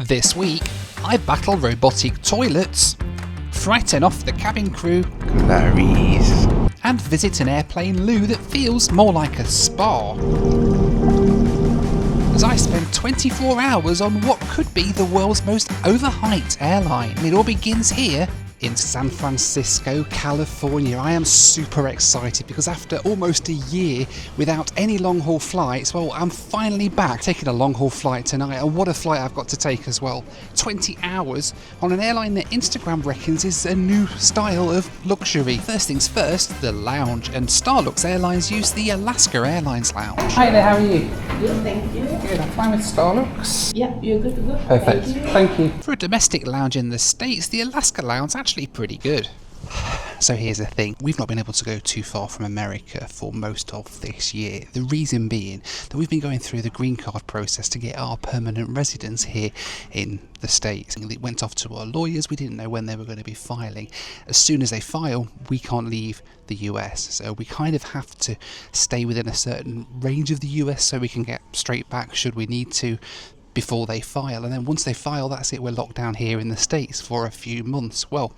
This week, I battle robotic toilets, frighten off the cabin crew, Clarice, and visit an airplane loo that feels more like a spa. As I spend 24 hours on what could be the world's most overhyped airline. And it all begins here in San Francisco, California. I am super excited because after almost a year without any long-haul flights, well, I'm finally back taking a long-haul flight tonight. And what a flight I've got to take as well. 20 hours on an airline that Instagram reckons is a new style of luxury. First things first, the lounge. And Starlux Airlines use the Alaska Airlines lounge. Hi there, how are you? Good, thank you. Good, I'm fine with Starlux. Yeah, you're good to go. Perfect. Thank you. For a domestic lounge in the States, the Alaska lounge actually pretty good. So here's the thing, we've not been able to go too far from America for most of this year. The reason being that we've been going through the green card process to get our permanent residence here in the States. It went off to our lawyers, we didn't know when they were going to be filing. As soon as they file, we can't leave the US. So we kind of have to stay within a certain range of the US so we can get straight back should we need to before they file. And then once they file, that's it, we're locked down here in the States for a few months. Well,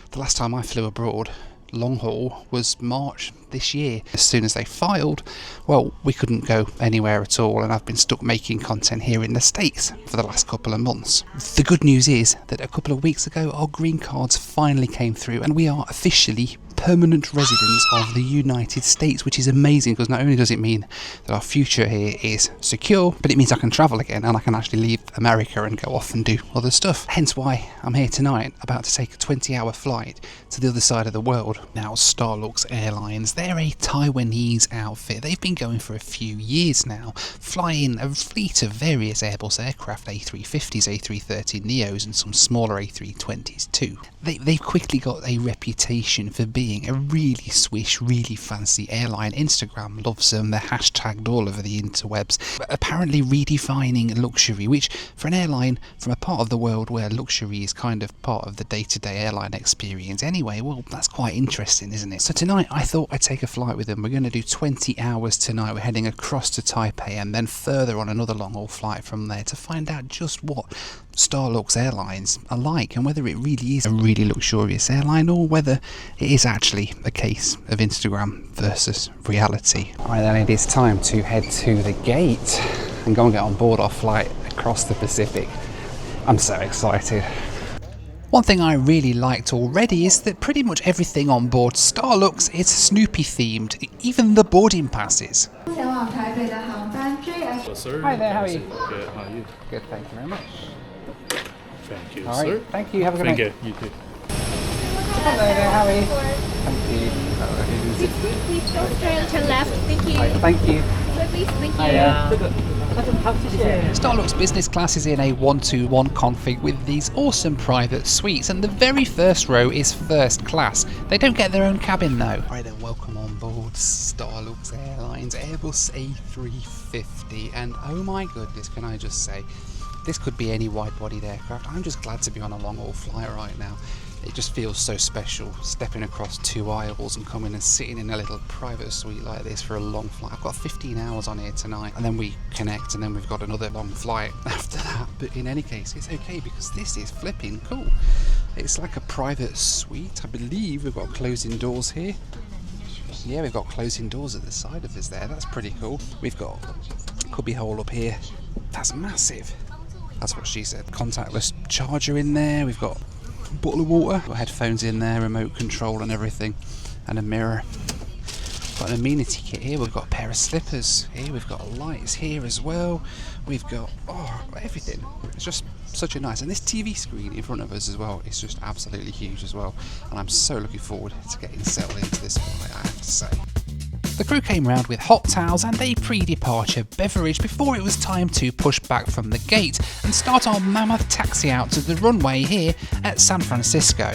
the last time I flew abroad, long haul, was March this year. As soon as they filed, well, we couldn't go anywhere at all, and I've been stuck making content here in the States for the last couple of months. The good news is that a couple of weeks ago, our green cards finally came through, and we are officially permanent residents of the United States, which is amazing because not only does it mean that our future here is secure, but it means I can travel again and I can actually leave America and go off and do other stuff. Hence why I'm here tonight, about to take a 20-hour flight to the other side of the world. Now, Starlux Airlines, they're a Taiwanese outfit. They've been going for a few years now, flying a fleet of various Airbus aircraft, A350s, A330neos, and some smaller A320s too. They've quickly got a reputation for being a really swish, really fancy airline. Instagram loves them, they're hashtagged all over the interwebs, but apparently redefining luxury, which for an airline from a part of the world where luxury is kind of part of the day-to-day airline experience anyway, well, that's quite interesting, isn't it? So tonight I thought I'd take a flight with them. We're going to do 20 hours tonight. We're heading across to Taipei and then further on another long-haul flight from there to find out just what Starlux Airlines are like and whether it really is a really luxurious airline or whether it is actually a case of Instagram versus reality. Alright then, it is time to head to the gate and go and get on board our flight across the Pacific. I'm so excited. One thing I really liked already is that pretty much everything on board Starlux is Snoopy themed, even the boarding passes. Hello, sir. Hi there, how are you? Good, how are you? Good, thank you very much. Thank you, Alright, sir. thank you, have a good Thank night. you, you too. Hello there, how are you? Thank you. Please go straight to left. Thank you. Thank you. Please, thank you. Starlux business class is in a 1-to-1 config with these awesome private suites, and the very first row is first class. They don't get their own cabin though. Right then, welcome on board Starlux Airlines Airbus A350, and oh my goodness, can I just say, this could be any wide-bodied aircraft. I'm just glad to be on a long-haul flight right now. It just feels so special, stepping across 2 aisles and coming and sitting in a little private suite like this for a long flight. I've got 15 hours on here tonight, and then we connect, and then we've got another long flight after that. But in any case, it's okay because this is flipping cool. It's like a private suite. I believe we've got closing doors here. Yeah, we've got closing doors at the side of us there. That's pretty cool. We've got a cubby hole up here. That's massive. That's what she said. Contactless charger in there. We've got a bottle of water. Got headphones in there, remote control and everything, and a mirror. Got an amenity kit here. We've got a pair of slippers here. We've got lights here as well. We've got everything. It's just such a nice, and this TV screen in front of us as well is just absolutely huge as well. And I'm so looking forward to getting settled into this flight, I have to say. The crew came round with hot towels and a pre-departure beverage before it was time to push back from the gate and start our mammoth taxi out to the runway here at San Francisco.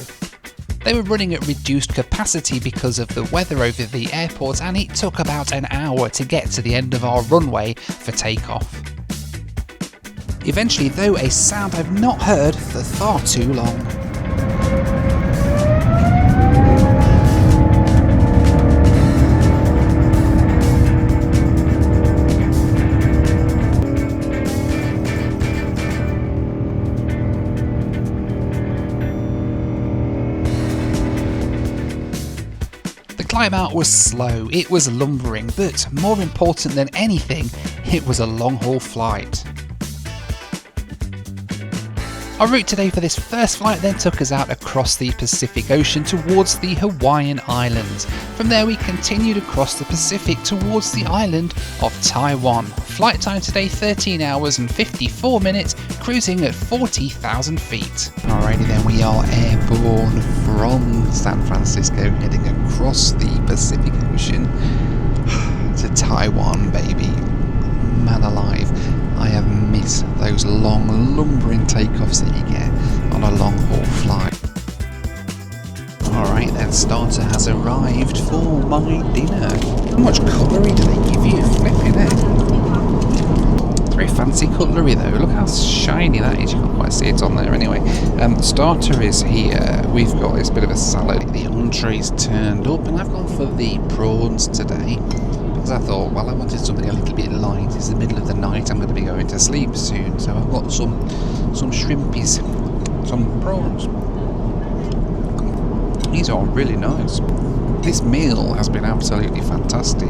They were running at reduced capacity because of the weather over the airport, and it took about an hour to get to the end of our runway for takeoff. Eventually, though, a sound I've not heard for far too long. Climb out was slow, it was lumbering, but more important than anything, it was a long haul flight. Our route today for this first flight then took us out across the Pacific Ocean towards the Hawaiian Islands. From there we continued across the Pacific towards the island of Taiwan. Flight time today 13 hours and 54 minutes, cruising at 40,000 feet. Alrighty then, we are airborne from San Francisco, heading across the Pacific Ocean to Taiwan, baby. Man alive, I have missed those long lumbering takeoffs that you get on a long haul flight. Alright then, starter has arrived for my dinner. How much cutlery do they give you? Flipping it. It's very fancy cutlery though, look how shiny that is, you can't quite see it on there anyway. Starter is here, we've got this bit of a salad. The entree's turned up and I've gone for the prawns today. Because I thought, well, I wanted something a little bit light. It's the middle of the night, I'm going to be going to sleep soon. So I've got some shrimpies, some prawns. These are really nice. This meal has been absolutely fantastic.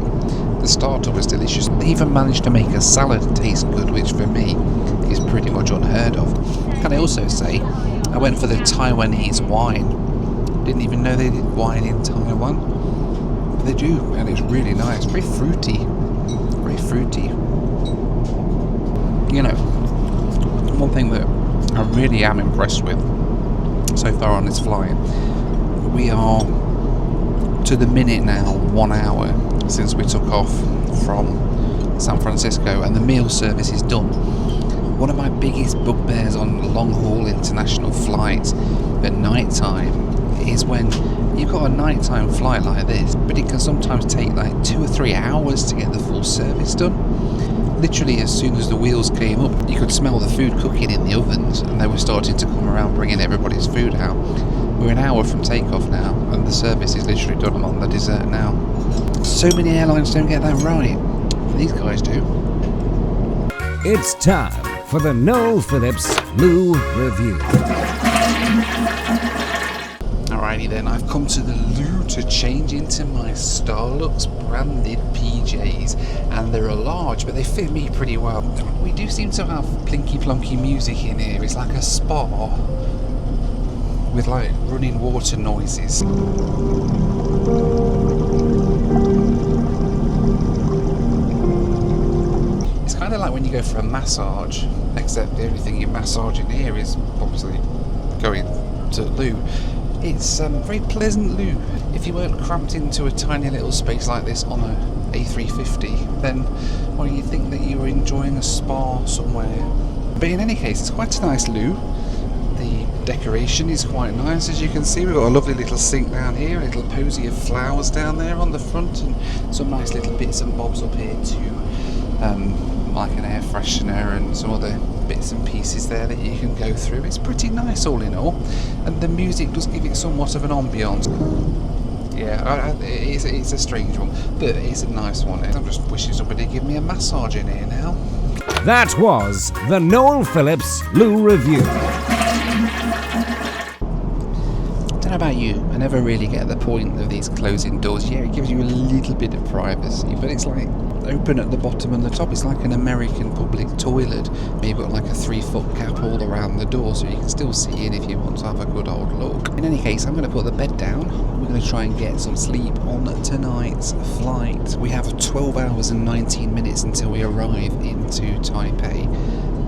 The starter was delicious. They even managed to make a salad taste good, which for me is pretty much unheard of. Can I also say, I went for the Taiwanese wine. Didn't even know they did wine in Taiwan. They do, and it's really nice. Very fruity. Very fruity. You know, one thing that I really am impressed with so far on this flight, we are to the minute now 1 hour since we took off from San Francisco and the meal service is done. One of my biggest bugbears on long haul international flights at night time is when you've got a nighttime flight like this, but it can sometimes take like 2 or 3 hours to get the full service done. Literally as soon as the wheels came up, you could smell the food cooking in the ovens and they were starting to come around bringing everybody's food out. We're an hour from takeoff now and the service is literally done. I'm on the dessert now. So many airlines don't get that right. These guys do. It's time for the Noel Phillips Lou Review. Alrighty then, I've come to the loo to change into my Starlux branded PJs, and they're a large, but they fit me pretty well. We do seem to have plinky plonky music in here. It's like a spa with like running water noises. It's kind of like when you go for a massage, except the only thing you massage in here is obviously going to the loo. It's very pleasant loo. If you weren't cramped into a tiny little space like this on a A350, then well, you'd think that you were enjoying a spa somewhere. But in any case, it's quite a nice loo. The decoration is quite nice, as you can see. We've got a lovely little sink down here, a little posy of flowers down there on the front, and some nice little bits and bobs up here too. Like an air freshener and some other bits and pieces there that you can go through. It's pretty nice all in all, and the music does give it somewhat of an ambience. Yeah, it's a strange one, but it's a nice one. I'm just wishing somebody would give me a massage in here now. That was the Noel Phillips Lou Review. Don't know about you, I never really get the point of these closing doors. Yeah, it gives you a little bit of privacy, but it's like open at the bottom and the top. It's like an American public toilet, but you've got like a 3-foot gap all around the door so you can still see in if you want to have a good old look. In any case, I'm going to put the bed down. We're going to try and get some sleep on tonight's flight. We have 12 hours and 19 minutes until we arrive into Taipei.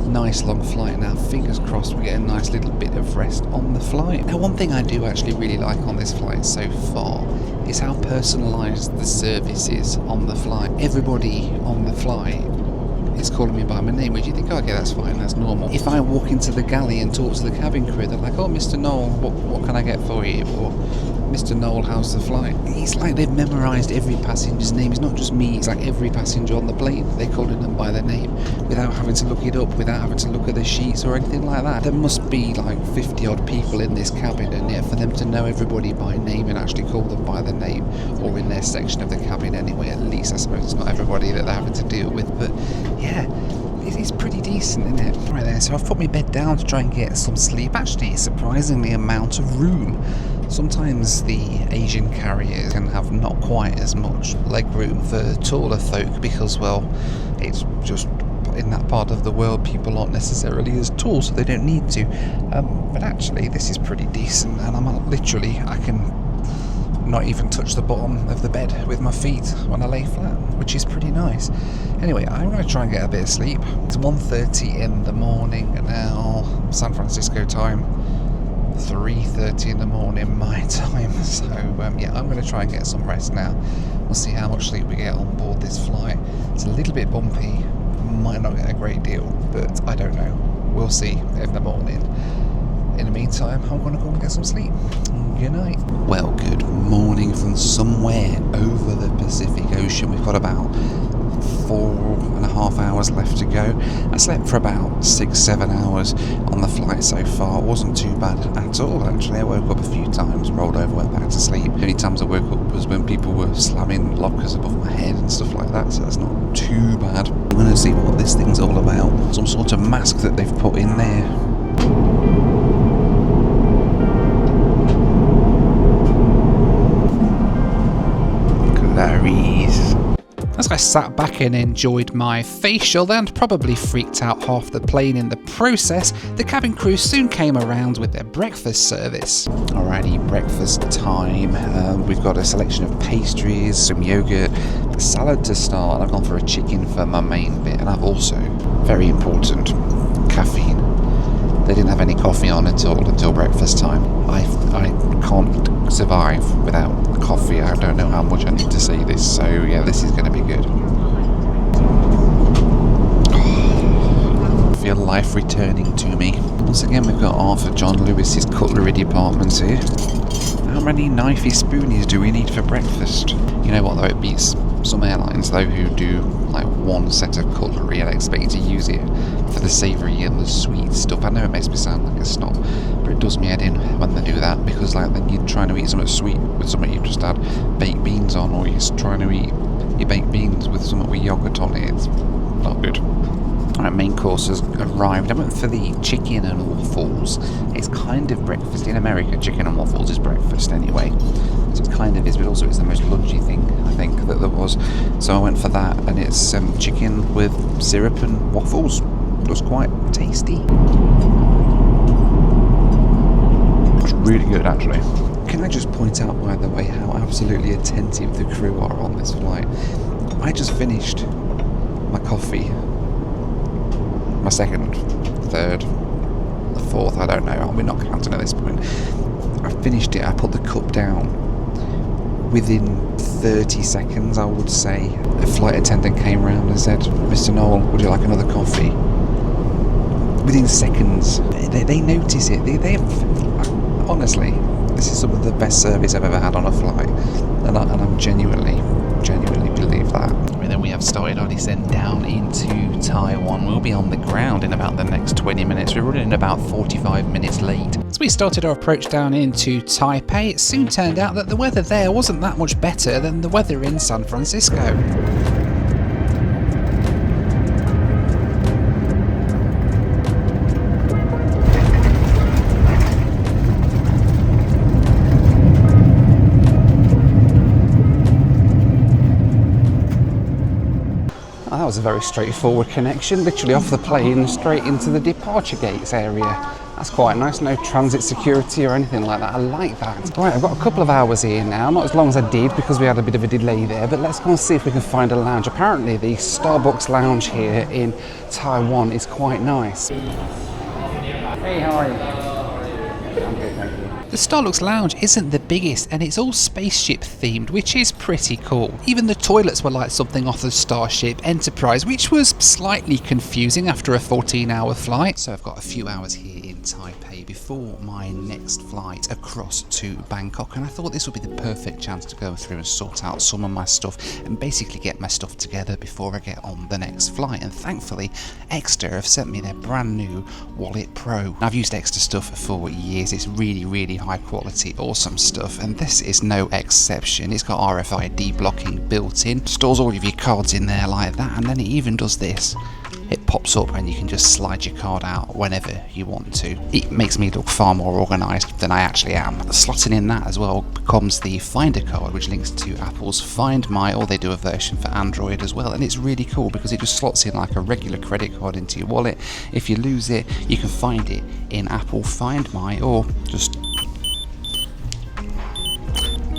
Nice long flight now, fingers crossed we get a nice little bit of rest on the flight. Now, one thing I do actually really like on this flight so far is how personalised the service is on the flight. Everybody on the flight is calling me by my name, which you think, oh, okay, that's fine, that's normal. If I walk into the galley and talk to the cabin crew, they're like, oh, Mr. Noel, what can I get for you? Or Mr. Noel, how's the flight? It's like they've memorised every passenger's name. It's not just me, it's like every passenger on the plane. They're calling them by their name without having to look it up, without having to look at the sheets or anything like that. There must be like 50 odd people in this cabin, and yet for them to know everybody by name and actually call them by their name, or in their section of the cabin anyway, at least I suppose it's not everybody that they're having to deal with, but yeah, it's pretty decent, isn't it? Right there, so I've put my bed down to try and get some sleep. Actually, surprisingly amount of room. Sometimes the Asian carriers can have not quite as much legroom for taller folk because, well, it's just in that part of the world people aren't necessarily as tall, so they don't need to. But actually, this is pretty decent, and I can not even touch the bottom of the bed with my feet when I lay flat, which is pretty nice. Anyway, I'm going to try and get a bit of sleep. It's 1:30 in the morning now, San Francisco time, 3:30 in the morning my time, so yeah, I'm going to try and get some rest now. We'll see how much sleep we get on board this flight. It's a little bit bumpy, might not get a great deal, but I don't know. We'll see in the morning. In the meantime, I'm going to go and get some sleep. Good night. Well, good morning from somewhere over the Pacific Ocean. We've got about 4.5 hours left to go. I slept for about 6-7 hours on the flight so far. It wasn't too bad at all, actually. I woke up a few times, rolled over, went back to sleep. The only times I woke up was when people were slamming lockers above my head and stuff like that, so that's not too bad. I'm going to see what this thing's all about. Some sort of mask that they've put in there. As I sat back and enjoyed my facial and probably freaked out half the plane in the process, the cabin crew soon came around with their breakfast service. Alrighty, breakfast time. We've got a selection of pastries, some yogurt, a salad to start. I've gone for a chicken for my main bit, and I've also, very important, caffeine. They didn't have any coffee on at all until breakfast time. I can't survive without coffee. I don't know how much I need to see this, so yeah, this is going to be good. I feel life returning to me. Once again, we've got Arthur John Lewis's cutlery department here. How many knifey spoonies do we need for breakfast? You know what though, it beats some airlines though who do like one set of cutlery and expect you to use it for the savoury and the sweet stuff. I know it makes me sound like a snob, but it does me head in when they do that, because like then you're trying to eat something sweet with something you've just had baked beans on, or you're trying to eat your baked beans with something with yoghurt on it. It's not good. Alright, main course has arrived. I went for the chicken and waffles. It's kind of breakfast. In America, chicken and waffles is breakfast anyway. So it kind of is, but also it's the most lunchy thing, I think, that there was. So I went for that, and it's chicken with syrup and waffles. It was quite tasty. It's really good, actually. Can I just point out, by the way, how absolutely attentive the crew are on this flight? I just finished my coffee. My second, third, the fourth, I don't know, we're not counting at this point. I finished it, I put the cup down. Within 30 seconds, I would say, a flight attendant came around and said, "Mr. Noel, would you like another coffee?" Within seconds, they notice it. They honestly, this is some of the best service I've ever had on a flight, and I'm genuinely believe that. And then we have started our descent down into Taiwan. We'll be on the ground in about the next 20 minutes. We're running about 45 minutes late. As we started our approach down into Taipei, it soon turned out that the weather there wasn't that much better than the weather in San Francisco. That was a very straightforward connection, literally off the plane straight into the departure gates area. That's quite nice, no transit security or anything like that. I like that. Right, I've got a couple of hours here now, not as long as I did because we had a bit of a delay there, but let's go and see if we can find a lounge. Apparently the Starbucks lounge here in Taiwan is quite nice. Hey, how are you? I'm good, thank you. The Starbucks lounge isn't the biggest, and it's all spaceship themed, which is pretty cool. Even the toilets were like something off the Starship Enterprise, which was slightly confusing after a 14-hour flight. So I've got a few hours here in Taipei before my next flight across to Bangkok, and I thought this would be the perfect chance to go through and sort out some of my stuff and basically get my stuff together before I get on the next flight. And thankfully, Exeter have sent me their brand new Wallet Pro. I've used Exeter stuff for years. It's really high quality, awesome stuff, and this is no exception. It's got RFID blocking built in, stores all of your cards in there like that, and then it even does this. it pops up and you can just slide your card out whenever you want to. It makes me look far more organised than I actually am. Slotting in that as well becomes the Finder card, which links to Apple's Find My, or they do a version for Android as well, and it's really cool because it just slots in like a regular credit card into your wallet. If you lose it, you can find it in Apple Find My, or just...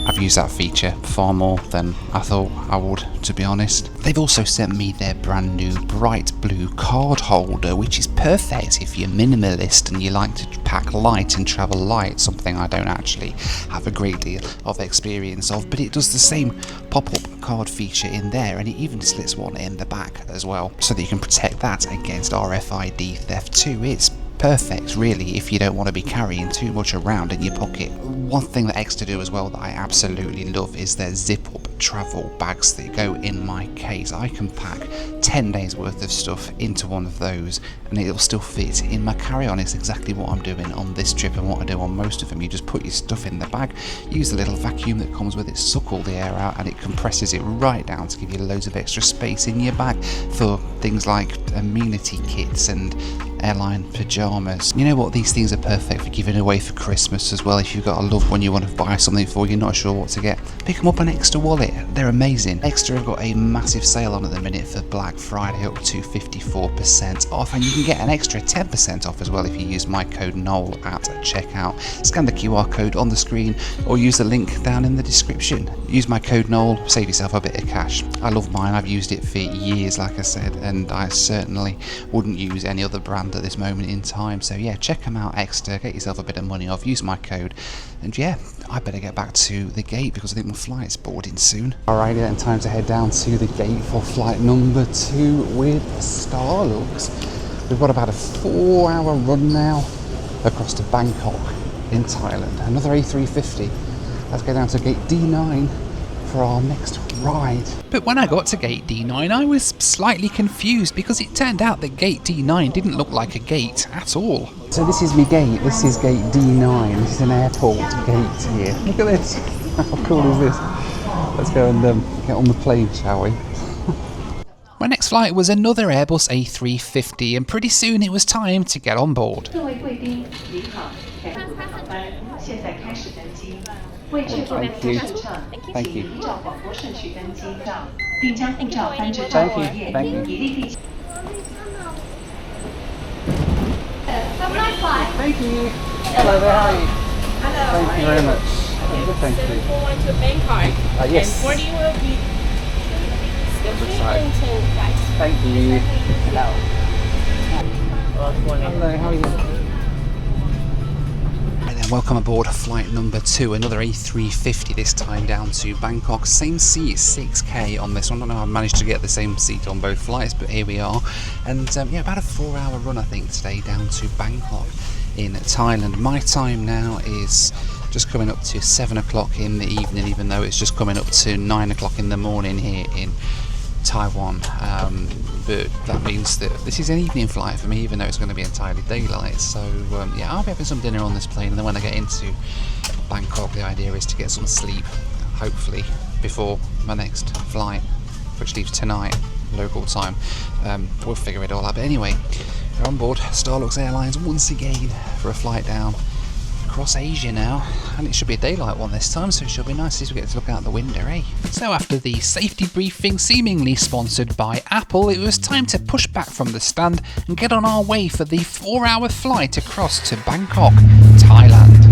I've used that feature far more than I thought I would, to be honest. They've also sent me their brand new bright blue card holder, which is perfect if you're minimalist and you like to pack light and travel light, something I don't actually have a great deal of experience of, but it does the same pop-up card feature in there, and it even slits one in the back as well, so that you can protect that against RFID theft too. It's perfect really if you don't want to be carrying too much around in your pocket. One thing that Exeter do as well that I absolutely love is their zip up travel bags that go in my case. I can pack 10 days worth of stuff into one of those and it'll still fit in my carry-on. It's exactly what I'm doing on this trip and what I do on most of them. You just put your stuff in the bag, use the little vacuum that comes with it, suck all the air out, and it compresses it right down to give you loads of extra space in your bag for things like amenity kits and airline pyjamas. You know what, these things are perfect for giving away for Christmas as well. If you've got a loved one you want to buy something for, you're not sure what to get, pick them up an Exeter wallet. They're amazing. Exeter have got a massive sale on at the minute for Black Friday, up to 54% off, and you can get an extra 10% off as well if you use my code Noel at checkout. Scan the QR code on the screen or use the link down in the description. Use my code Noel, save yourself a bit of cash. I love mine, I've used it for years like I said, and I certainly wouldn't use any other brand at this moment in time. So yeah, check them out, Exeter, get yourself a bit of money off, use my code, and yeah, I better get back to the gate because I think my flight's boarding soon. Alrighty then, time to head down to the gate for flight number 2 with Starlux. We've got about a 4-hour run now across to Bangkok in Thailand. Another A350. Let's go down to gate D9 for our next ride. But when I got to gate D9 I was slightly confused because it turned out that gate D9 didn't look like a gate at all. So this is my gate, this is gate D9, this is an airport gate here. Look at this, how cool is this? Let's go and get on the plane, shall we? My next flight was another Airbus A350 and pretty soon it was time to get on board. Thank you. Thank you. Thank you. Thank you. Have a nice flight. Thank you. Hello there, how are you? Hello. Thank you very much. Good, thank you. Going to Bangkok. Yes. And 40 will be Side. Thank you. Hello. Hello, how are you? And then welcome aboard flight number 2, another A350, this time down to Bangkok. Same seat, 6K on this one. I don't know how I managed to get the same seat on both flights, but here we are. And yeah, about a 4-hour run I think today down to Bangkok in Thailand. My time now is just coming up to 7 o'clock in the evening, even though it's just coming up to 9 o'clock in the morning here in Taiwan, but that means that this is an evening flight for me, even though it's going to be entirely daylight. So yeah, I'll be having some dinner on this plane, and then when I get into Bangkok the idea is to get some sleep, hopefully before my next flight, which leaves tonight local time. We'll figure it all out, but anyway, we're on board Starlux Airlines once again for a flight down across Asia now, and it should be a daylight one this time, so it should be nice as we get to look out the window, eh? So after the safety briefing seemingly sponsored by Apple, it was time to push back from the stand and get on our way for the 4-hour flight across to Bangkok, Thailand.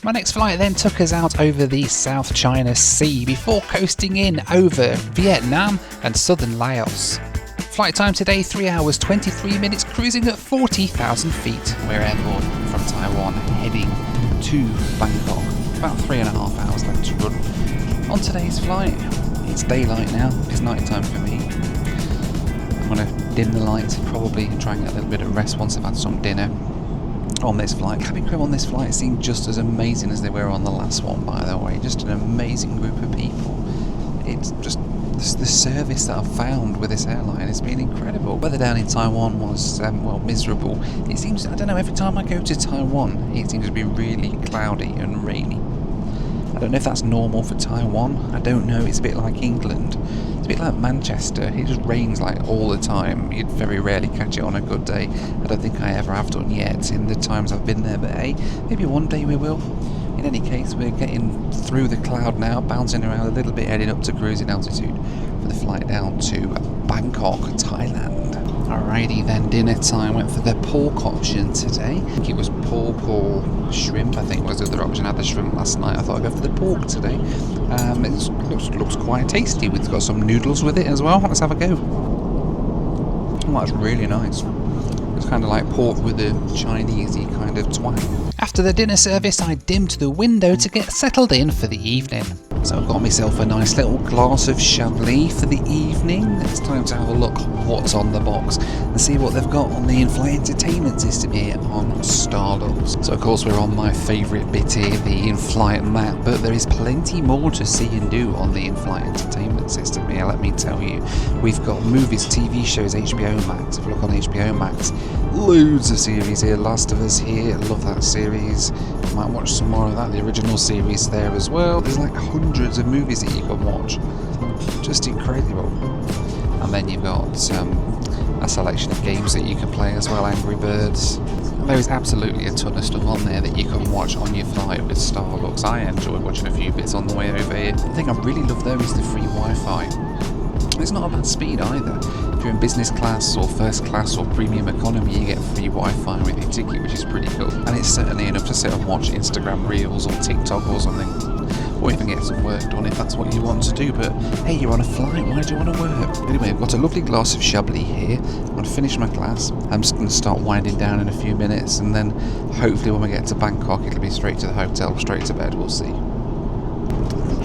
My next flight then took us out over the South China Sea before coasting in over Vietnam and southern Laos. Flight time today 3 hours 23 minutes, cruising at 40,000 feet. We're airborne from Taiwan, heading to Bangkok. about 3.5 hours left to run on today's flight. It's daylight now, it's night time for me. I'm going to dim the lights probably and try and get a little bit of rest once I've had some dinner on this flight. Cabin crew on this flight seem just as amazing as they were on the last one, by the way. Just an amazing group of people. It's just the service that I've found with this airline has been incredible. Weather down in Taiwan was, well, miserable. It seems, I don't know, every time I go to Taiwan, it seems to be really cloudy and rainy. I don't know if that's normal for Taiwan. I don't know. It's a bit like England. It's a bit like Manchester. It just rains like all the time. You'd very rarely catch it on a good day. I don't think I ever have done yet in the times I've been there. But hey, maybe one day we will. In any case, we're getting through the cloud now, bouncing around a little bit, heading up to cruising altitude for the flight down to Bangkok, Thailand. Alrighty then, dinner time. Went for the pork option today. I think it was pork or shrimp, I think was the other option. I had the shrimp last night. I thought I'd go for the pork today. It looks quite tasty. We've got some noodles with it as well. Let's have a go. Oh, that's really nice. It's kind of like pork with a Chinese-y kind of twang. After the dinner service, I dimmed the window to get settled in for the evening. So I've got myself a nice little glass of Chablis for the evening. It's time to have a look what's on the box and see what they've got on the in-flight entertainment system here on Starlux. So of course we're on my favourite bit here, the in-flight map, but there is plenty more to see and do on the in-flight entertainment system here, let me tell you. We've got movies, TV shows, HBO Max. If you look on HBO Max, loads of series here. Last of Us here, I love that series. Might watch some more of that, the original series there as well. There's like hundreds of movies that you can watch. Just incredible. And then you've got a selection of games that you can play as well, Angry Birds. There is absolutely a ton of stuff on there that you can watch on your flight with Starlux. I enjoy watching a few bits on the way over here. The thing I really love though is the free Wi-Fi. It's not a bad speed either. If you're in business class or first class or premium economy, you get free Wi-Fi with your ticket, which is pretty cool. And it's certainly enough to sit and watch Instagram Reels or TikTok or something. Or even get some work done if that's what you want to do. But hey, you're on a flight, why do you want to work? Anyway, I've got a lovely glass of Chablis here. I'm going to finish my class. I'm just going to start winding down in a few minutes, and then hopefully when we get to Bangkok it'll be straight to the hotel, straight to bed, we'll see.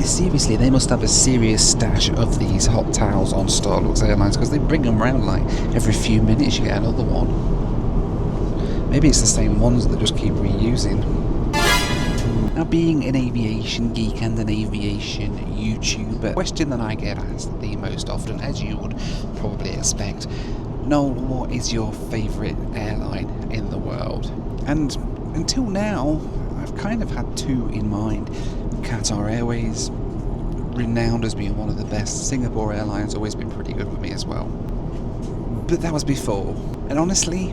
Seriously, they must have a serious stash of these hot towels on Starlux Airlines, because they bring them around like every few minutes you get another one. Maybe it's the same ones that just keep reusing. Now, being an aviation geek and an aviation YouTuber, the question that I get asked the most often, as you would probably expect, Noel, what is your favourite airline in the world? And until now, I've kind of had two in mind. Qatar Airways, renowned as being one of the best. Singapore Airlines always been pretty good with me as well. But that was before. And honestly,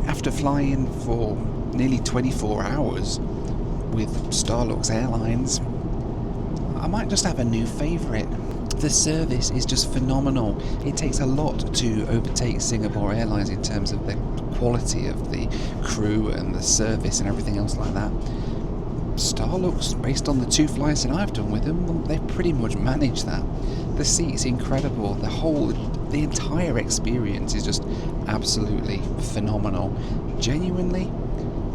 after flying for nearly 24 hours with Starlux Airlines, I might just have a new favourite. The service is just phenomenal. It takes a lot to overtake Singapore Airlines in terms of the quality of the crew and the service and everything else like that. Starlux, based on the two flights that I've done with them, they've pretty much managed that. The seat's incredible. The entire experience is just absolutely phenomenal. Genuinely,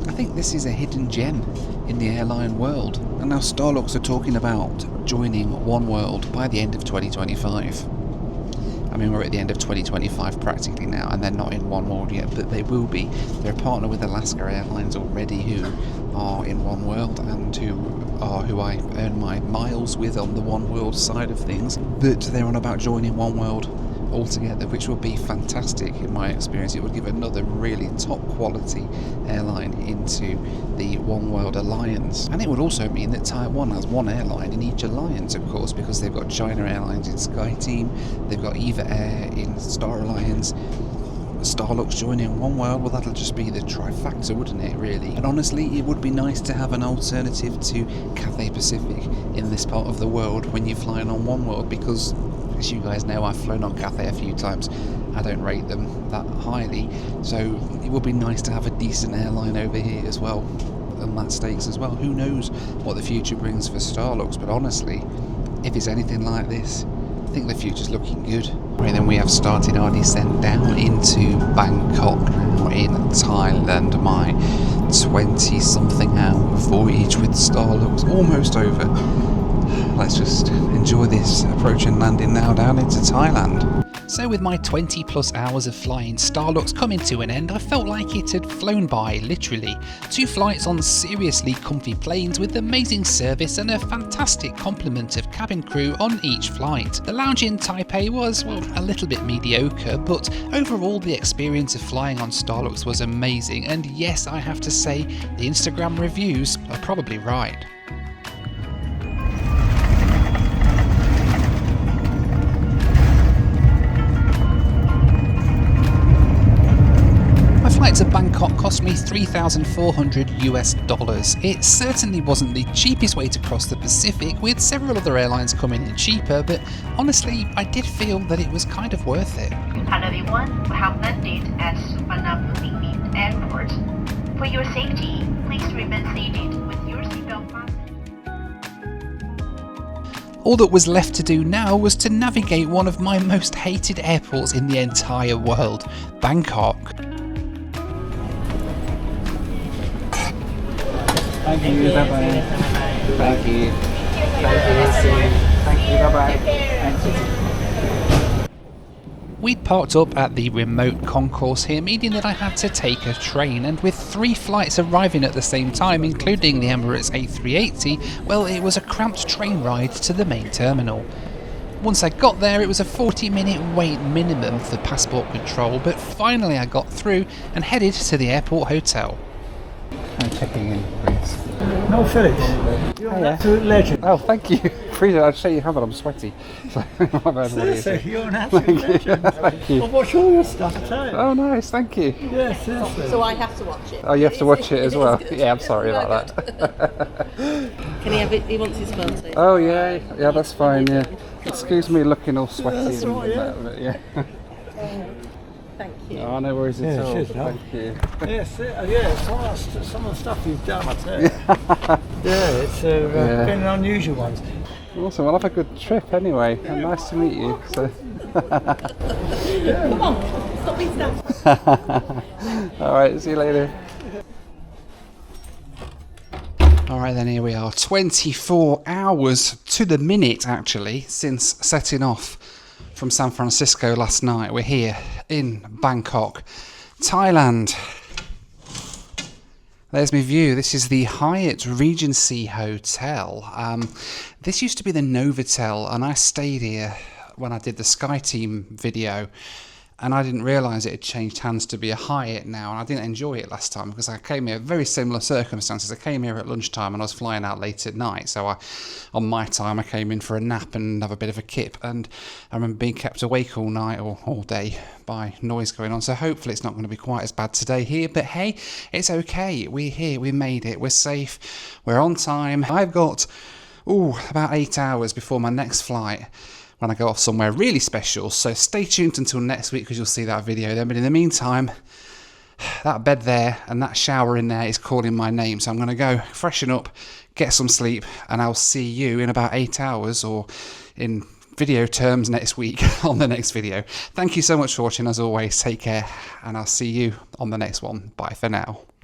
I think this is a hidden gem in the airline world. And now Starlux are talking about joining oneworld by the end of 2025. I mean, we're at the end of 2025 practically now, and they're not in oneworld yet, but they will be. They're a partner with Alaska Airlines already, who are in oneworld and who I earn my miles with on the oneworld side of things. But they're on about joining oneworld altogether, which would be fantastic in my experience. It would give another really top quality airline into the oneworld alliance, and it would also mean that Taiwan has one airline in each alliance, of course, because they've got China Airlines in SkyTeam, they've got EVA Air in Star Alliance. Starlux joining oneworld, well, that'll just be the trifecta, wouldn't it, really? And honestly, it would be nice to have an alternative to Cathay Pacific in this part of the world when you're flying on oneworld, because as you guys know, I've flown on Cathay a few times. I don't rate them that highly, so it would be nice to have a decent airline over here as well, on that stakes as well. Who knows what the future brings for Starlux, but honestly, if it's anything like this think the future's looking good. Right, then we have started our descent down into Bangkok now in Thailand. My 20-something hour voyage with Starlux almost over. Let's just enjoy this approach and landing now down into Thailand. So with my 20 plus hours of flying Starlux coming to an end, I felt like it had flown by, literally. 2 flights on seriously comfy planes with amazing service and a fantastic complement of cabin crew on each flight. The lounge in Taipei was, well, a little bit mediocre, but overall the experience of flying on Starlux was amazing, and yes, I have to say, the Instagram reviews are probably right. My flight to Bangkok cost me $3,400 US. It certainly wasn't the cheapest way to cross the Pacific, with several other airlines coming in cheaper, but honestly, I did feel that it was kind of worth it. Hello everyone, we have landed at Suvarnabhumi Airport. For your safety, please remain seated with your seatbelt fastened. All that was left to do now was to navigate one of my most hated airports in the entire world, Bangkok. Thank you, bye-bye. Thank you. Thank you, bye-bye. We'd parked up at the remote concourse here, meaning that I had to take a train, and with 3 flights arriving at the same time, including the Emirates A380, well, it was a cramped train ride to the main terminal. Once I got there, it was a 40-minute wait minimum for passport control, but finally I got through and headed to the airport hotel. I'm checking in, please. Noel Phillips, you're an absolute legend. Oh, thank you. Appreciate it. I'd say you have it. I'm sweaty. So, my bad. Seriously, you're an absolute legend. Thank you. I've watched all your stuff, I tell you. Oh, nice. Thank you. Yeah, seriously. So I have to watch it. Oh, you have to watch it as well. Yeah, I'm sorry about that. Can he have it? He wants his phone too. Oh, yeah. Yeah, that's fine. Yeah. Excuse me looking all sweaty. That's and right, yeah. that, yeah. Thank you. Oh, no worries at all. cheers, Noel. Thank you. Yes, yeah, some of the stuff you've done, I tell you. Yeah, it's been an unusual one. Awesome. Well, have a good trip anyway. And nice to meet you. So. Come on, stop being stuff. All right. See you later. Alright then, here we are, 24 hours to the minute actually since setting off from San Francisco last night. We're here in Bangkok, Thailand. There's my view. This is the Hyatt Regency Hotel. This used to be the Novotel, and I stayed here when I did the Sky Team video, and I didn't realise it had changed hands to be a Hyatt now, and I didn't enjoy it last time because I came here very similar circumstances. I came here at lunchtime and I was flying out late at night, so on my time I came in for a nap and have a bit of a kip, and I remember being kept awake all night or all day by noise going on, so hopefully it's not going to be quite as bad today here, but hey, it's okay. We're here, we made it, we're safe, we're on time. I've got about 8 hours before my next flight when I go off somewhere really special, so stay tuned until next week because you'll see that video then. But in the meantime, that bed there and that shower in there is calling my name, so I'm going to go freshen up, get some sleep, and I'll see you in about 8 hours, or in video terms next week on the next video. Thank you so much for watching. As always, take care, and I'll see you on the next one. Bye for now.